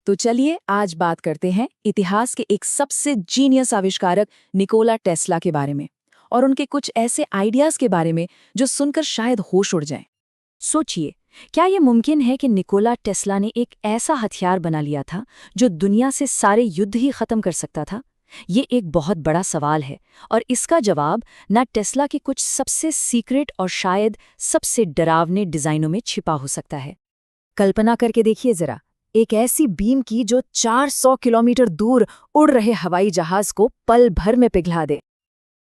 तो चलिए आज बात करते हैं इतिहास के एक सबसे जीनियस आविष्कारक निकोला टेस्ला के बारे में और उनके कुछ ऐसे आइडियाज के बारे में जो सुनकर शायद होश उड़ जाएं। सोचिए, क्या ये मुमकिन है कि निकोला टेस्ला ने एक ऐसा हथियार बना लिया था जो दुनिया से सारे युद्ध ही खत्म कर सकता था? ये एक बहुत बड़ा सवाल है और इसका जवाब ना टेस्ला के कुछ सबसे सीक्रेट और शायद सबसे डरावने डिजाइनों में छिपा हो सकता है। कल्पना करके देखिए जरा, एक ऐसी बीम की जो 400 किलोमीटर दूर उड़ रहे हवाई जहाज को पल भर में पिघला दे।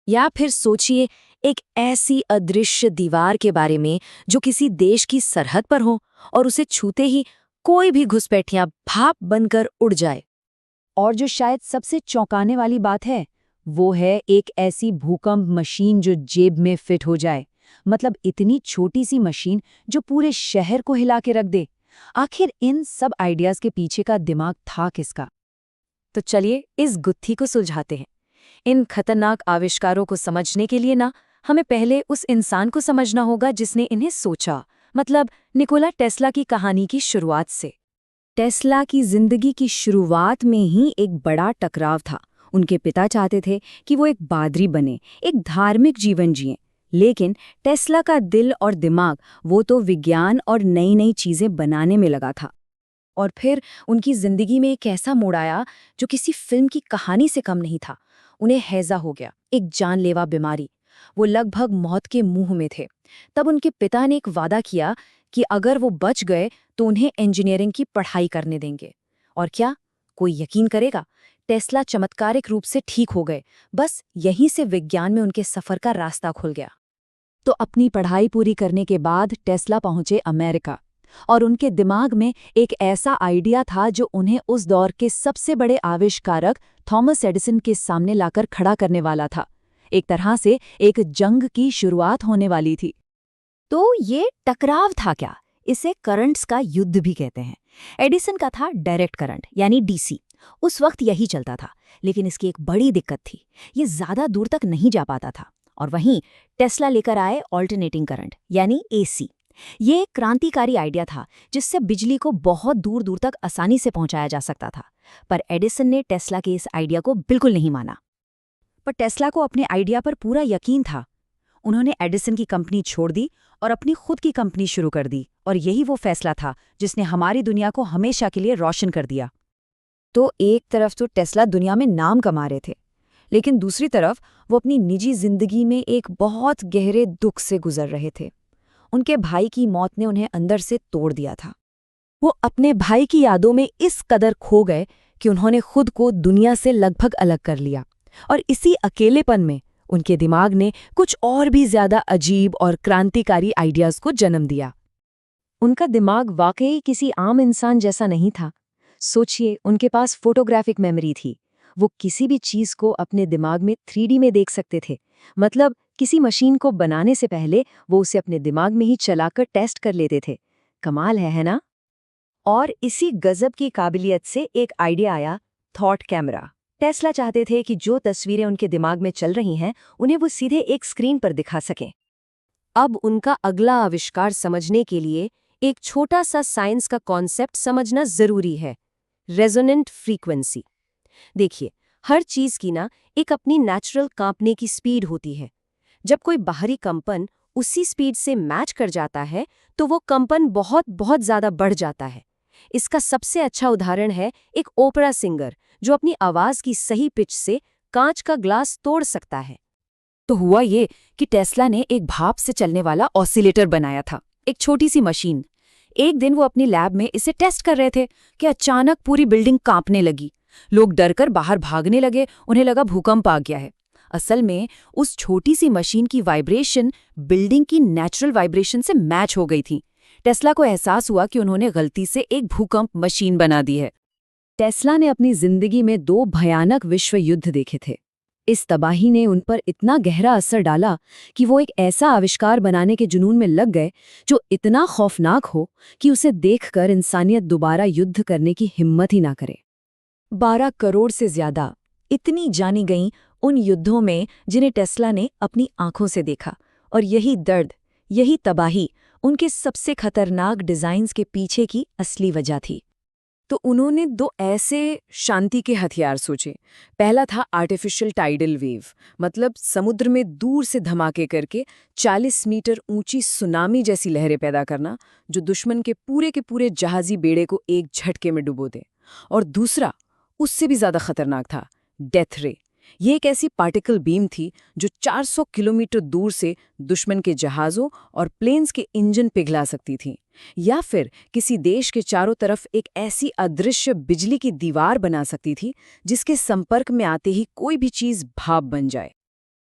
या फिर सोचिए एक ऐसी अदृश्य दीवार के बारे में जो किसी देश की सरहद पर हो और उसे छूते ही कोई भी घुसपैठियां भाप बनकर उड़ जाए। और जो शायद सबसे चौंकाने वाली बात है, वो है एक ऐसी भूकंप मशीन जो जेब में फिट हो जाए। मतलब इतनी छोटी सी मशीन जो पूरे शहर को हिला के रख दे। आखिर इन सब आइडियाज के पीछे का दिमाग था किसका? तो चलिए इस गुत्थी को सुलझाते हैं। इन खतरनाक आविष्कारों को समझने के लिए ना हमें पहले उस इंसान को समझना होगा जिसने इन्हें सोचा, मतलब निकोला टेस्ला की कहानी की शुरुआत से। टेस्ला की जिंदगी की शुरुआत में ही एक बड़ा टकराव था। उनके पिता चाहते थे कि वो एक पादरी बने, एक धार्मिक जीवन जिएं, लेकिन टेस्ला का दिल और दिमाग वो तो विज्ञान और नई नई चीजें बनाने में लगा था। और फिर उनकी जिंदगी में एक ऐसा मोड़ आया जो किसी फिल्म की कहानी से कम नहीं था। उन्हें हैजा हो गया, एक जानलेवा बीमारी। वो लगभग मौत के मुंह में थे। तब उनके पिता ने एक वादा किया कि अगर वो बच गए तो उन्हें इंजीनियरिंग की पढ़ाई करने देंगे। और क्या कोई यकीन करेगा, टेस्ला चमत्कारिक रूप से ठीक हो गए। बस यहीं से विज्ञान में उनके सफर का रास्ता खुल गया। तो अपनी पढ़ाई पूरी करने के बाद टेस्ला पहुंचे अमेरिका और उनके दिमाग में एक ऐसा आइडिया था जो उन्हें उस दौर के सबसे बड़े आविष्कारक थॉमस एडिसन के सामने लाकर खड़ा करने वाला था। एक तरह से एक जंग की शुरुआत होने वाली थी। तो ये टकराव था क्या? इसे करंट्स का युद्ध भी कहते हैं। एडिसन का था डायरेक्ट करंट यानी डीसी। उस वक्त यही चलता था, लेकिन इसकी एक बड़ी दिक्कत थी, ये ज्यादा दूर तक नहीं जा पाता था। और वहीं टेस्ला लेकर आए ऑल्टरनेटिंग करंट यानी एसी। ये एक क्रांतिकारी आइडिया था जिससे बिजली को बहुत दूर दूर तक आसानी से पहुंचाया जा सकता था। पर एडिसन ने टेस्ला के इस आइडिया को बिल्कुल नहीं माना। पर टेस्ला को अपने आइडिया पर पूरा यकीन था। उन्होंने एडिसन की कंपनी छोड़ दी और अपनी खुद की कंपनी शुरू कर दी। और यही वो फैसला था जिसने हमारी दुनिया को हमेशा के लिए रोशन कर दिया। तो एक तरफ तो टेस्ला दुनिया में नाम कमा रहे थे, लेकिन दूसरी तरफ वो अपनी निजी जिंदगी में एक बहुत गहरे दुख से गुजर रहे थे। उनके भाई की मौत ने उन्हें अंदर से तोड़ दिया था। वो अपने भाई की यादों में इस कदर खो गए कि उन्होंने खुद को दुनिया से लगभग अलग कर लिया। और इसी अकेलेपन में उनके दिमाग ने कुछ और भी ज्यादा अजीब और क्रांतिकारी आइडियाज को जन्म दिया। उनका दिमाग वाकई किसी आम इंसान जैसा नहीं था। सोचिए, उनके पास फोटोग्राफिक मेमोरी थी। वो किसी भी चीज को अपने दिमाग में 3D में देख सकते थे। मतलब किसी मशीन को बनाने से पहले वो उसे अपने दिमाग में ही चलाकर टेस्ट कर लेते थे। कमाल है ना? और इसी गजब की काबिलियत से एक आइडिया आया, थॉट कैमरा। टेस्ला चाहते थे कि जो तस्वीरें उनके दिमाग में चल रही हैं उन्हें वो सीधे एक स्क्रीन पर दिखा सकें। अब उनका अगला आविष्कार समझने के लिए एक छोटा सा साइंस का कॉन्सेप्ट समझना जरूरी है, रेजोनेंट फ्रीक्वेंसी। देखिए, हर चीज की ना एक अपनी नेचुरल कांपने की स्पीड होती है। जब कोई बाहरी कंपन उसी स्पीड से मैच कर जाता है तो वो कंपन बहुत बहुत ज्यादा बढ़ जाता है। इसका सबसे अच्छा उदाहरण है एक ओपेरा सिंगर जो अपनी आवाज की सही पिच से कांच का ग्लास तोड़ सकता है। तो हुआ ये कि टेस्ला ने एक भाप से चलने वाला ऑसिलेटर बनाया था, एक छोटी सी मशीन। एक दिन वो अपनी लैब में इसे टेस्ट कर रहे थे कि अचानक पूरी बिल्डिंग कांपने लगी। लोग डरकर बाहर भागने लगे, उन्हें लगा भूकंप आ गया है। असल में उस छोटी सी मशीन की वाइब्रेशन बिल्डिंग की नेचुरल वाइब्रेशन से मैच हो गई थी। टेस्ला को एहसास हुआ कि उन्होंने गलती से एक भूकंप मशीन बना दी है। टेस्ला ने अपनी जिंदगी में 2 भयानक विश्व युद्ध देखे थे। इस तबाही ने उन पर इतना गहरा असर डाला कि वो एक ऐसा आविष्कार बनाने के जुनून में लग गए जो इतना खौफनाक हो कि उसे देखकर इंसानियत दोबारा युद्ध करने की हिम्मत ही ना करे। 12 करोड़ से ज्यादा इतनी जानी गईं उन युद्धों में जिन्हें टेस्ला ने अपनी आंखों से देखा। और यही दर्द, यही तबाही उनके सबसे खतरनाक डिजाइन्स के पीछे की असली वजह थी। तो उन्होंने दो ऐसे शांति के हथियार सोचे। पहला था आर्टिफिशियल टाइडल वेव, मतलब समुद्र में दूर से धमाके करके 40 मीटर ऊंची सुनामी जैसी लहरें पैदा करना, जो दुश्मन के पूरे जहाजी बेड़े को एक झटके में डुबो दे। और दूसरा, उससे भी ज्यादा खतरनाक था, डेथ रे। ये एक ऐसी पार्टिकल बीम थी जो 400 किलोमीटर दूर से दुश्मन के जहाज़ों और प्लेन्स के इंजन पिघला सकती थी, या फिर किसी देश के चारों तरफ एक ऐसी अदृश्य बिजली की दीवार बना सकती थी जिसके संपर्क में आते ही कोई भी चीज़ भाप बन जाए।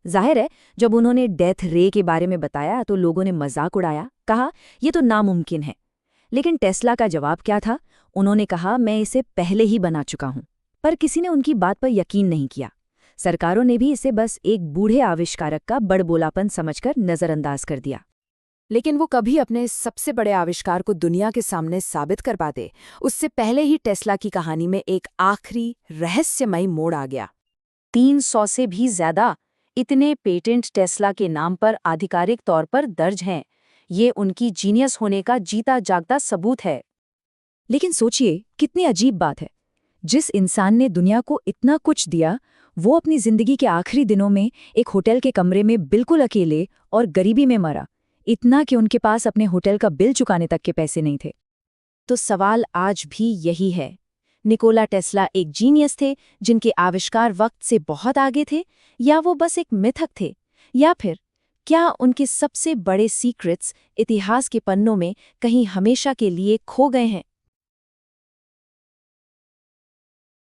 जाहिर है, जब उन्होंने डेथ रे के बारे में बताया तो लोगों ने मजाक उड़ाया, कहा ये तो नामुमकिन है। लेकिन टेस्ला का जवाब क्या था? उन्होंने कहा, मैं इसे पहले ही बना चुका हूं। पर किसी ने उनकी बात पर यकीन नहीं किया। सरकारों ने भी इसे बस एक बूढ़े आविष्कारक का बड़बोलापन समझकर नजरअंदाज कर दिया। लेकिन वो कभी अपने सबसे बड़े आविष्कार को दुनिया के सामने साबित कर पाते, उससे पहले ही टेस्ला की कहानी में एक आखिरी रहस्यमयी मोड़ आ गया। 300 से भी ज्यादा इतने पेटेंट टेस्ला के नाम पर आधिकारिक तौर पर दर्ज हैं। ये उनकी जीनियस होने का जीता जागता सबूत है। लेकिन सोचिए, कितनी अजीब बात है। जिस इंसान ने दुनिया को इतना कुछ दिया, वो अपनी जिंदगी के आखिरी दिनों में एक होटल के कमरे में बिल्कुल अकेले और गरीबी में मरा, इतना कि उनके पास अपने होटल का बिल चुकाने तक के पैसे नहीं थे। तो सवाल आज भी यही है, निकोला टेस्ला एक जीनियस थे जिनके आविष्कार वक्त से बहुत आगे थे, या वो बस एक मिथक थे? या फिर क्या उनके सबसे बड़े सीक्रेट्स इतिहास के पन्नों में कहीं हमेशा के लिए खो गए हैं?